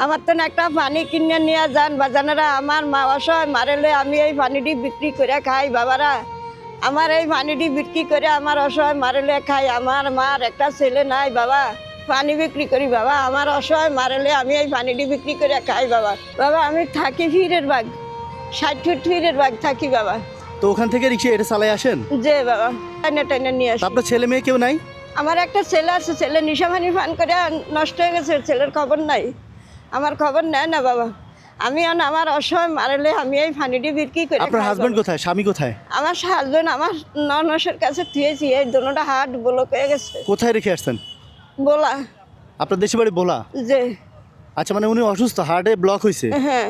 আমার তো একটা পানি কিনে নিয়ে যান বাজানারা, আমার মা অসহায় মারেলে আমি এই পানিটি বিক্রি করে খাই। বাবারা, আমার এই পানিটি বিক্রি করে আমার অসহায় মারেলে খাই। আমার মার একটা ছেলে নাই বাবা, পানি বিক্রি করি বাবা। আমার অসহায় মারেলে আমি এই পানিটি বিক্রি করে খাই বাবা। বাবা আমি থাকি ফিরের বাগ, 60 ফুট ফিরের বাগ থাকি বাবা। তো ওখান থেকে রিক্সা এটা চালাই আসেন? যে বাবা টাইনে টাইনে নিয়ে আসি। আপনার ছেলে মেয়ে কেউ নাই? আমার একটা ছেলে আছে, ছেলে নিশামানি পান করে নষ্ট হয়ে গেছে, ছেলের খবর নাই, আমার খবর নেয় না বাবা। আমি আমার অসহায় মারলে আমি এই পানিটি বিক্রি করি। আপনার হাজবেন্ড কোথায়, স্বামী কোথায়? আমার হাজবেন্ড আমার ননসের কাছে থুয়েছি, এই দুটোটা হাট ব্লক হয়ে গেছে। কোথায় রেখে আসছেন? বলা আপনার দেশে বাড়ি বলা? যে আচ্ছা, মানে উনি অসুস্থ, হার্টে ব্লক হয়েছে? হ্যাঁ,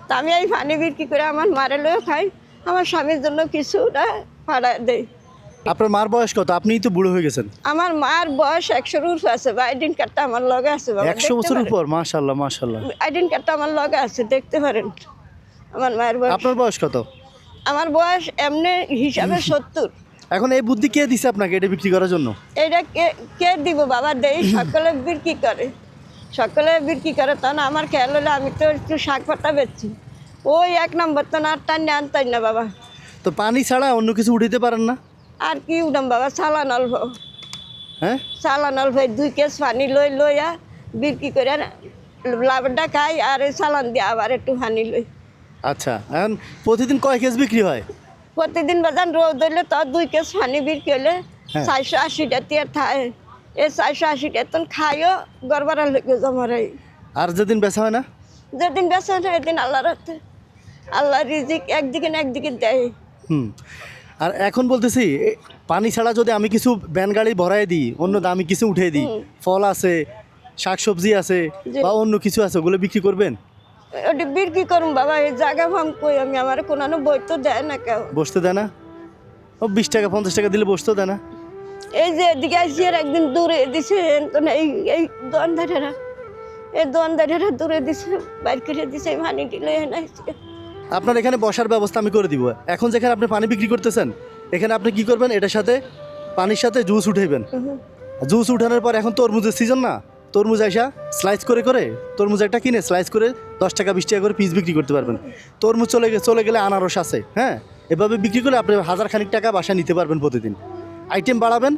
তা আমি এই পানি বিক্রি করে আমার মারেলেও খাই, আমার স্বামীর জন্য কিছুটা ভাড়া দেয়। আপনার মার বয়স কত? আপনিই তো বুড়ো হয়ে গেছেন। আমার মার বয়স 100-র উপর আছে, আইডেন কার্ডটা আমার লগে আছে বাবা। 100 বছরের উপর? মাশাআল্লাহ মাশাআল্লাহ। আইডেন কার্ডটা আমার লগে আছে, দেখতে পারেন আমার মায়ের বয়স। আপনার বয়স কত? আমার বয়স এমনি হিসাবে 70। এখন এই বুদ্ধি কে দিছে আপনাকে এটা বিক্রি করার জন্য? এটা কে কে দিব বাবা? দেই সকলে বিক্রি করে, সকলে বিক্রি করে। তা না আমার খেয়াল হলে আমি তো একটু শাক পাতা বেচছি, ওই 1 নম্বর তো না টানে আনতাই না বাবা। তো পানি ছাড়া অন্য কিছু উঠাইতে পারেন না? আর কি উঠাম বাবা, চালান অল্প, হ্যাঁ চালান অল্প 2 কেস পানি লইয়া বিক্রি করে লাভটা খাই, আর এই চালান দিয়ে আবার একটু পানি লই। আচ্ছা, এখন প্রতিদিন কয় কেজি বিক্রি হয়? প্রতিদিন বাজান রোদ হইলে তো 2 কেস পানি বিক্রি হলে হ্যাঁ। 480 টিয়ার থাকে। এই 480 তখন খাইও গড়বাড়া লেগে জমারাই। আর যেদিন বেচা হয় না? যেদিন বেচা হয় এদিন আল্লাহ রাখতে, আল্লাহ রিজিক একদিকে না একদিকে দেয়। আর এখন বলতেছি পানি ছাড়া যদি আমি কিছু ভ্যান গাড়ি ভরাই দিই, অন্য দামি কিছু উঠিয়ে দিই, ফল আছে, শাকসবজি আছে জি। বা অন্য কিছু আছে, ওগুলো বিক্রি করবেন? ওটি বিক্রি করুন বাবা, এই জায়গা ভাম কই আমি, আমার কোনো বই তো দেয় না কেউ। বসতে দেয় না? ও 20 টাকা 50 টাকা দিলে বসতেও দেয় না? এই যে এদিকে আসছি আর একদিন দূরে দিছে, এই এই দোয়ানদারেরা, এই দোয়ানদারেরা দূরে দিছে, বাইর করে দিছে, পানি দিলে এনাইছে। আপনার এখানে বসার ব্যবস্থা আমি করে দিব। এখন যেখানে আপনি পানি বিক্রি করতেছেন, এখানে আপনি কি করবেন, এটার সাথে পানির সাথে জুস উঠাইবেন। জুস উঠানোর পর এখন তরমুজের সিজন না, তরমুজ আইসা স্লাইস করে তরমুজ একটা কিনে স্লাইস করে 10 টাকা 20 টাকা করে পিস বিক্রি করতে পারবেন। তরমুজ চলে গেলে আনারস আছে, হ্যাঁ, এভাবে বিক্রি করে আপনি 1000 খানিক টাকা বাসা নিতে পারবেন প্রতিদিন। আইটেম বাড়াবেন,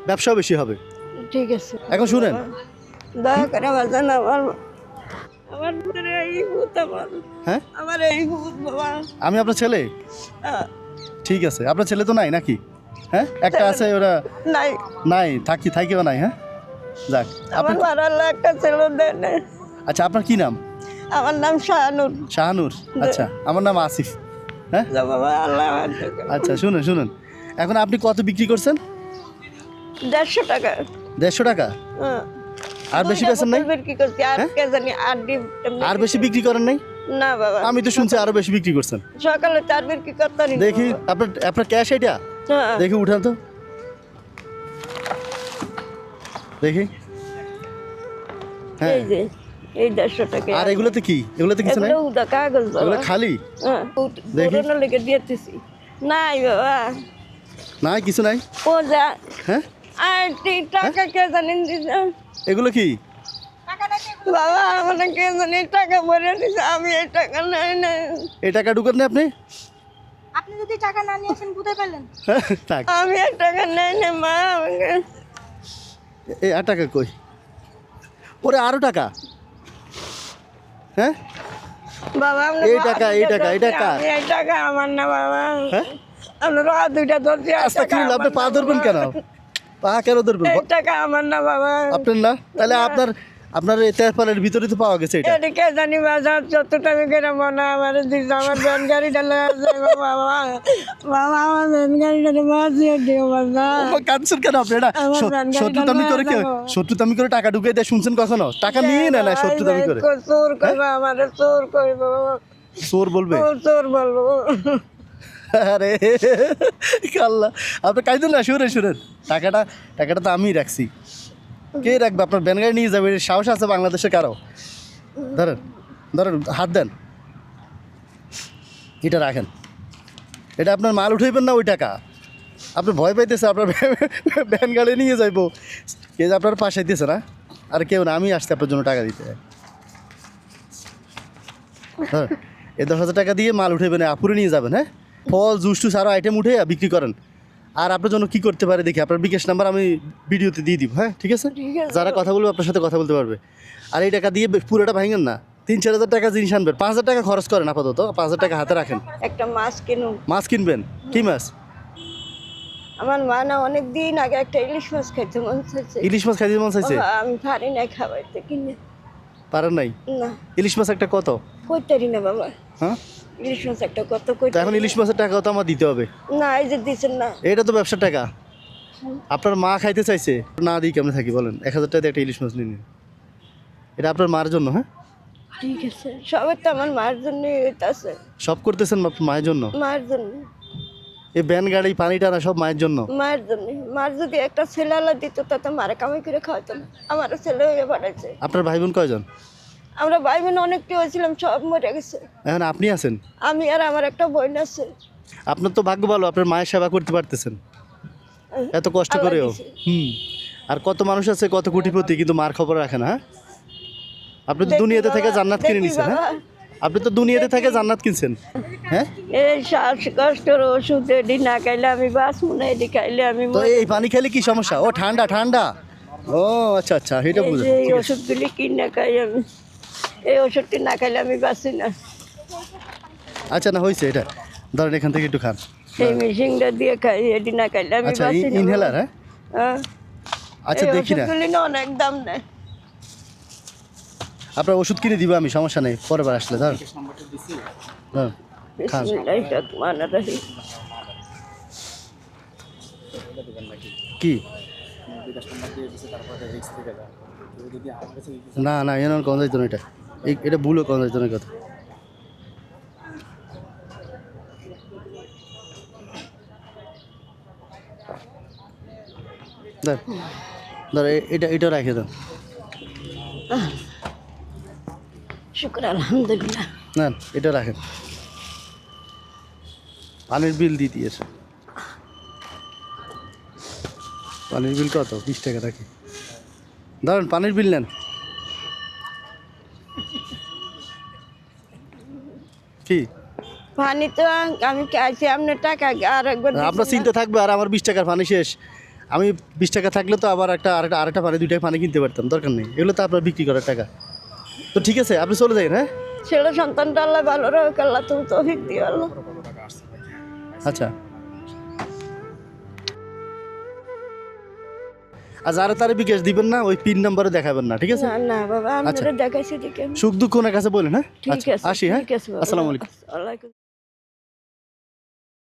ব্যবসাও বেশি হবে। ঠিক আছে, এখন শুনেন, দয়া করে বাজান আমার আমার ভিতরে এই ভূত, হ্যাঁ, আমার এই ভূত বাবা। আমি আপনার ছেলে? হ্যাঁ, ঠিক আছে, আপনার ছেলে তো নাই নাকি? হ্যাঁ, একটা আছে, ওরা নাই নাই, থাকিও নাই। হ্যাঁ, যাক, আমার আপনার মারাল্লা একটা ছেলে দেয় না। আচ্ছা, আপনার কি নাম? আমার নাম শাহানুর। শাহানুর? আচ্ছা, আমার নাম আসিফ। হ্যাঁ, যা বাবা, আল্লাহ আচ্ছা, শুনুন, এখন আপনি কত বিক্রি করছেন? 150 টাকা। 150 টাকা? হ্যাঁ। আর বেশি বেচেন নাই? বিক্রি করছি, আর হ্যাঁ? কে জানি আর ডিম আর বেশি বিক্রি করেন নাই? না বাবা, আমি তো শুনছি আরো বেশি বিক্রি করছেন। সকালে 4 বিক্রি করতে পারি না দেখি বাবা। আপনার ক্যাশ এটা হ্যাঁ। দেখি, উঠান তো দেখি। হ্যাঁ, এই যে এই 150 টাকা। আর এগুলোতে কি? এগুলোতে কিছু নাই? এগুলো উদা কাগজ বাবা। এগুলো খালি? হ্যাঁ, দেখি। পুরনো লেগে দিতেছি। নাই বাবা, নাই, কিছু নাই। ও যা হ্যাঁ, আর টাকা কে জানি দিছে এগুলো কি? বাবা, আমাকে কে জানি টাকা ভরে দিছে, আমি এই টাকা নাই না। এই টাকা ঢুকান না আপনি? আপনি যদি টাকা না নিয়ে আসেন কোথায় পেলেন? থাক, আমি এই টাকা নাই না মা, আমাকে এই আর টাকা কই? ওরে আরো টাকা? হ্যাঁ, বাবা আপনি এই টাকা, এই টাকা, এই টাকা। আমি এই টাকা আমার না বাবা। হ্যাঁ, আপনার হাত দুইটা ধরছি, এই আস্তে টাকা কি আপনি আমার পা না ধরবেন বাবা। কেন? পা কেন ধরবেন? এই টাকা আমার না বাবা। আপনার না? তাহলে আপনার এই তেরপালের ভিতরে তো পাওয়া গেছে এটা। এদিকে জানি বাজার যতটা আমি কেন মনে আমার দিচ্ছে, আমার ব্যান গাড়িটা লয়ে যায় বাবা। বাবা আমার ব্যান গাড়িটা বাজিয়ে দিও বাবা। কাঁদছেন কেন আপনি? এটা আমার ব্যান শত্রুতামি করে গাড়িটা শত্রুতামি করে টাকা ঢুকে দেয়, শুনছেন কখনো? টাকা নিয়ে না না শত্রুতামি করে। চোর করবো আমার, চোর করবো, চোর বলবে? চোর বলবো। আরে আল্লাহ, আপনি কাইদেন না, শুনেন, টাকাটা তো আমিই রাখছি। কে রাখবে? আপনার ব্যান গাড়ি নিয়ে যাবে, এর সাহস আছে বাংলাদেশে কারো? ধরেন, হাত দেন, এটা রাখেন। এটা আপনার মাল উঠাইবেন না ওই টাকা? আপনি ভয় পাইতেছে আপনার ব্যান গাড়ি নিয়ে যাইবো, কে যে আপনার পাশে দিতেছে না, আর কেউ না, আমি আসছি আপনার জন্য টাকা দিতে। ধরেন এই 10,000 টাকা দিয়ে মাল উঠাবেন, আপুরে নিয়ে যাবেন, হ্যাঁ, ফল জুস টুস আরও আইটেম উঠে বিক্রি করেন। আর আপনার জন্য কি করতে পারে দেখি, আপনার বিকাশ নাম্বার আমি ভিডিওতে দিয়ে দিব, হ্যাঁ ঠিক আছে? ঠিক আছে। যারা কথা বলবে আপনার সাথে কথা বলতে পারবে। আর এই টাকা দিয়ে পুরোটা ভাঙেন না, 3-4 হাজার টাকা জিনিস আনবেন, 5,000 টাকা খরচ করেন আপাতত, 5,000 টাকা হাতে রাখেন। একটা মাছ কিনুন। মাছ কিনবেন, কি মাছ? আমার মা না অনেক দিন আগে একটা ইলিশ মাছ খাইতে মন চাইছে। ইলিশ মাছ খাইতে মন চাইছে? আমি পারি না খাওয়াইতে, কিনে পারেন নাই? না ইলিশ মাছ একটা কত? কইতারি না বাবা, হ্যাঁ, ইলিশ মাছ একটা কত তো কইতে। এখন ইলিশ মাছের টাকা তো আমার দিতে হবে। না এই যে দিছেন না, এটা তো ব্যবসার টাকা, আপনার মা খাইতে চাইছে, না দিই কেমনে থাকি বলেন? 1,000 টাকা দিয়ে একটা ইলিশ মাছ নিন, এটা আপনার মার জন্য, হ্যাঁ ঠিক আছে। সবাই তো আমার মার জন্য আছে, সব করতেছেন আপনার মায়ের জন্য। মার জন্য, এই ব্যান গাড়ি পানি টানা সব মায়ের জন্য। মার জন্য। মার যদি একটা ছেলে আলা দিত তাতে মারে কামাই করে খাওয়াতো না, আমার ছেলে হয়ে পাঠাইছে। আপনার ভাই বোন কয়জন? আমরা ভাই বোন অনেকটি হয়েছিলাম, সব মরে গেছে। এখন আপনি আছেন, আমি আর আমার একটা বোন আছে। আপনার তো ভাগ্য ভালো, আপনার মায়ের সেবা করতে পারতেছেন এত কষ্ট আল্লাহ করেও। দিছে। আর কত মানুষ আছে, কত কোটিপতি, কিন্তু মার খবর রাখে না, হ্যাঁ? আপনি তো দেখি দুনিয়াতে থেকে বাবা, জান্নাত কিনে দেখি নিছেন, হ্যাঁ? বাবা। আপনি তো দুনিয়াতে থেকে জান্নাত কিনছেন, হ্যাঁ? এই শ্বাসকষ্টের ওষুধ এডি না খাইলে আমি বাঁচবো না, এডি খাইলে আমি তো মরবো। এই পানি খেলে কি সমস্যা? ও ঠান্ডা ঠান্ডা, ও আচ্ছা আচ্ছা, এটা এই বুঝে যে এই ওষুধগুলি কিনে খাই আমি, এই ওষুধটি না খাইলে আমি বাঁচি না। আচ্ছা, না হয়েছে এটা, ধরেন এখান থেকে একটু খান। এই মেশিনটা দিয়ে খাই, এডি না খাইলে আমি আচ্ছা, বাঁচি না। ইনহেলার, হ্যাঁ? হ্যাঁ, আচ্ছা এই দেখি না, ওষুধগুলি না অনেক দাম নেয়। আপনার ওষুধ কিনে দিব আমি, সমস্যা নেই, পরের বার আসলে ধর ধর খান। বিসমিল্লাহির রহমানির রহিম। কি না না, এনার কম যাইতো না, এটা ভুলও কম যাইতো না কথা। ধর ধর এটা রাখে দেন, শুক্র আলহামদুলিল্লাহ। না এটা রাখেন, পানির বিল দিয়ে দিয়েছে। পানির বিল কত? 20 টাকা রাখি, ধরেন পানির বিল নেন। কি পানি তো আমি খাইছি, আপনার টাকা আর একবার আপনার চিন্তা থাকবে, আর আমার 20 টাকার পানি শেষ, আমি 20 টাকা থাকলে তো আবার আরেকটা পানি 2 টাকা পানি কিনতে পারতাম, দরকার নেই, এগুলো তো আপনার বিক্রি করার টাকা। তো ঠিক আছে, আপনি চলে যান, হ্যাঁ? ছেলে সন্তানটা আল্লাহ ভালো রাখুক, আল্লাহ তুমি তৌফিক দিও আল্লাহ। আচ্ছা, আর যারা তারা বিকাশ দিবেন না, ওই পিন নাম্বারে দেখাবেন না, ঠিক আছে? না না বাবা, আচ্ছা। আপনারা দেখাইছি দেখে। সুখ দুঃখ ওনার কাছে বলেন, হ্যাঁ? ঠিক আচ্ছা, আছে, আসি, হ্যাঁ? ঠিক আছে বাবা। আসসালামু আলাইকুম। ওয়ালাইকুম